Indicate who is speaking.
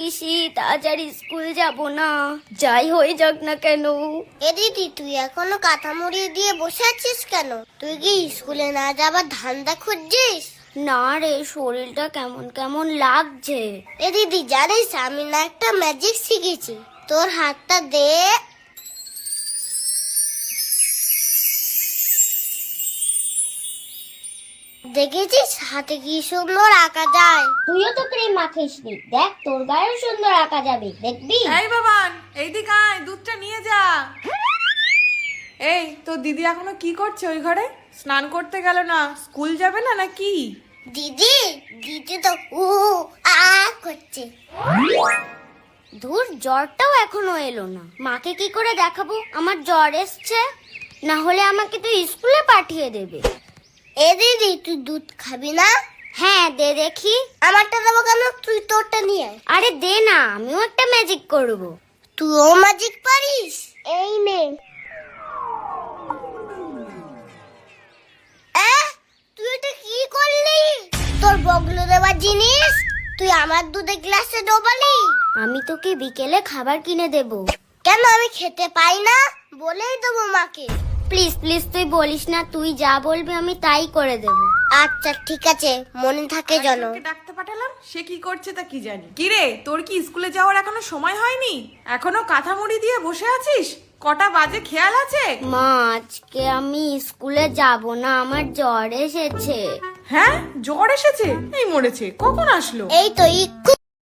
Speaker 1: কিসি তাড়াতাড়ি স্কুল যাব না, যাই হয়ে যাক না কেন।
Speaker 2: এ দিদি, তুই এখনো কাঁথা মুড়ি দিয়ে বসে আছিস কেন? তুই কি স্কুলে না যাবার ধান্দা খুঁজছিস?
Speaker 1: না রে, শরীরটা কেমন কেমন লাগছে।
Speaker 2: এ দিদি, জানিস আমি না একটা ম্যাজিক শিখেছি। তোর হাতটা দে। দেখেছিস হাতে কি সুন্দর আঁকা যায়? তুইও তো ক্রিম মাখিস নি, দেখ তোর গায়েও সুন্দর আঁকা যাবে, দেখবি?
Speaker 3: এই বাবান, এইদিকে আয়, দুধটা নিয়ে যা। এই তোর দিদি এখনো কি করছে ওই ঘরে? স্নান করতে গেল না? স্কুল যাবে না নাকি?
Speaker 2: দিদি, দিদি তো উ আ করছে।
Speaker 1: ধুর, জ্বরটাও এখনো এলো না। মাকে কি করে দেখাবো আমার জ্বর এসছে? না হলে আমাকে তো স্কুলে পাঠিয়ে দেবে।
Speaker 2: এ দিদি, তুই দুধ খাবি না?
Speaker 1: হ্যাঁ, দে দেখি।
Speaker 2: আমারটা দেবো কেন? তুই তোরটা নিয়ে আয়।
Speaker 1: আরে দে না, আমিও একটা ম্যাজিক করব।
Speaker 2: তুইও ম্যাজিক পারিস? এই নে। তুই এটা কি করলি? তোর বগলে দেওয়ার জিনিস তুই আমার দুধে গ্লাসে ডোবালি।
Speaker 1: আমি তোকে বিকেলে খাবার কিনে দেব।
Speaker 2: কেন, আমি খেতে পাই না? বলেই দেবো মাকে।
Speaker 1: প্লিজ প্লিজ, তুই বলিস না, তুই যা বলবি আমি তাই করে দেব।
Speaker 2: আচ্ছা ঠিক আছে, মনে থাকে যেন।
Speaker 3: আরেকজনকে ডাকতে পাঠালাম, সে কি করছে তা কি জানি। কি রে, তোর কি স্কুলে যাওয়ার এখনো সময় হয়নি? এখনো কাঁথা মুড়ি দিয়ে বসে আছিস? কটা বাজে খেয়াল আছে?
Speaker 1: মা, আজকে আমি স্কুলে যাব না, আমার জ্বর এসেছে।
Speaker 3: হ্যাঁ, জ্বর এসেছে? এই মরেছে, কখন আসলো?
Speaker 2: এই তো একটু